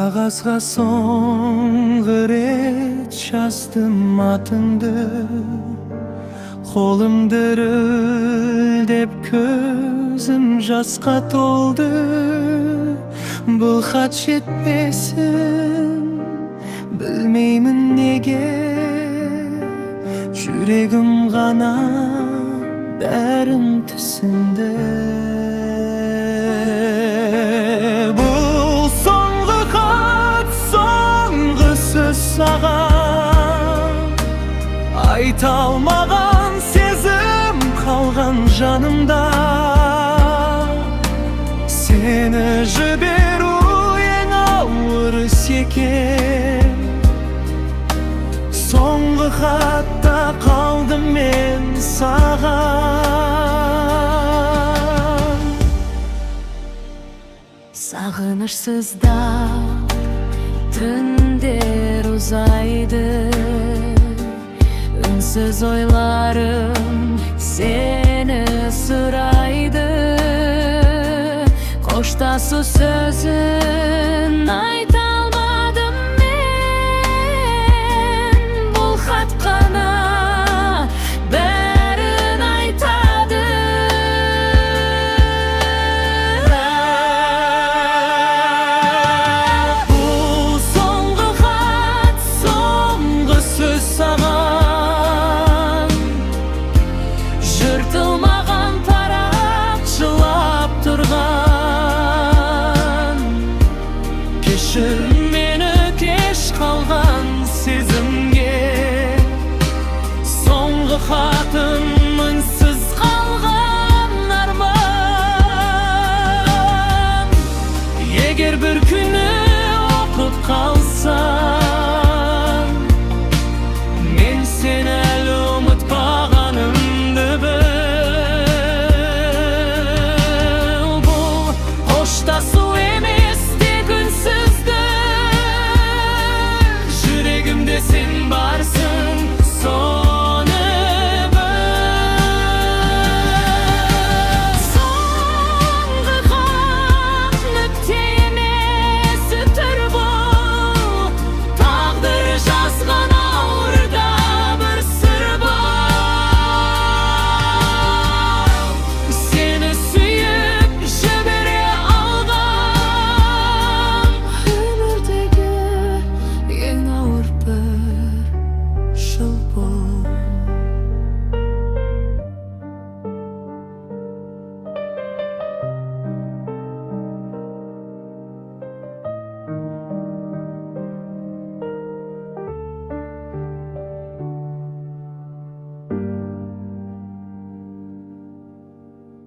Kağızga soңғы рет жаздым атыңды, қолым дірілдеп көзім жасқа толды. Бұл хат жетпесін білмеймін неге, жүрегім ғана бәрін түсінді. Бұл соңғы хат, соңғы сөз саған, айта алмаған сезім қалған жанымда. Seni жіберу ең ауыр іс екен. Соңғы хатта қалдым мен саған. Сағынышсызда түндер ұзайды, үнсіз ойларым сені сұрайды. Қоштасу сөзін айта алмадым мен, бұл хат қана бәрін айтады. Бұл соңғы хат, соңғы сөз саған, жыртылмаған парақ жылап тұрған. Кешір мені кеш қалған сезімге, соңғы хатым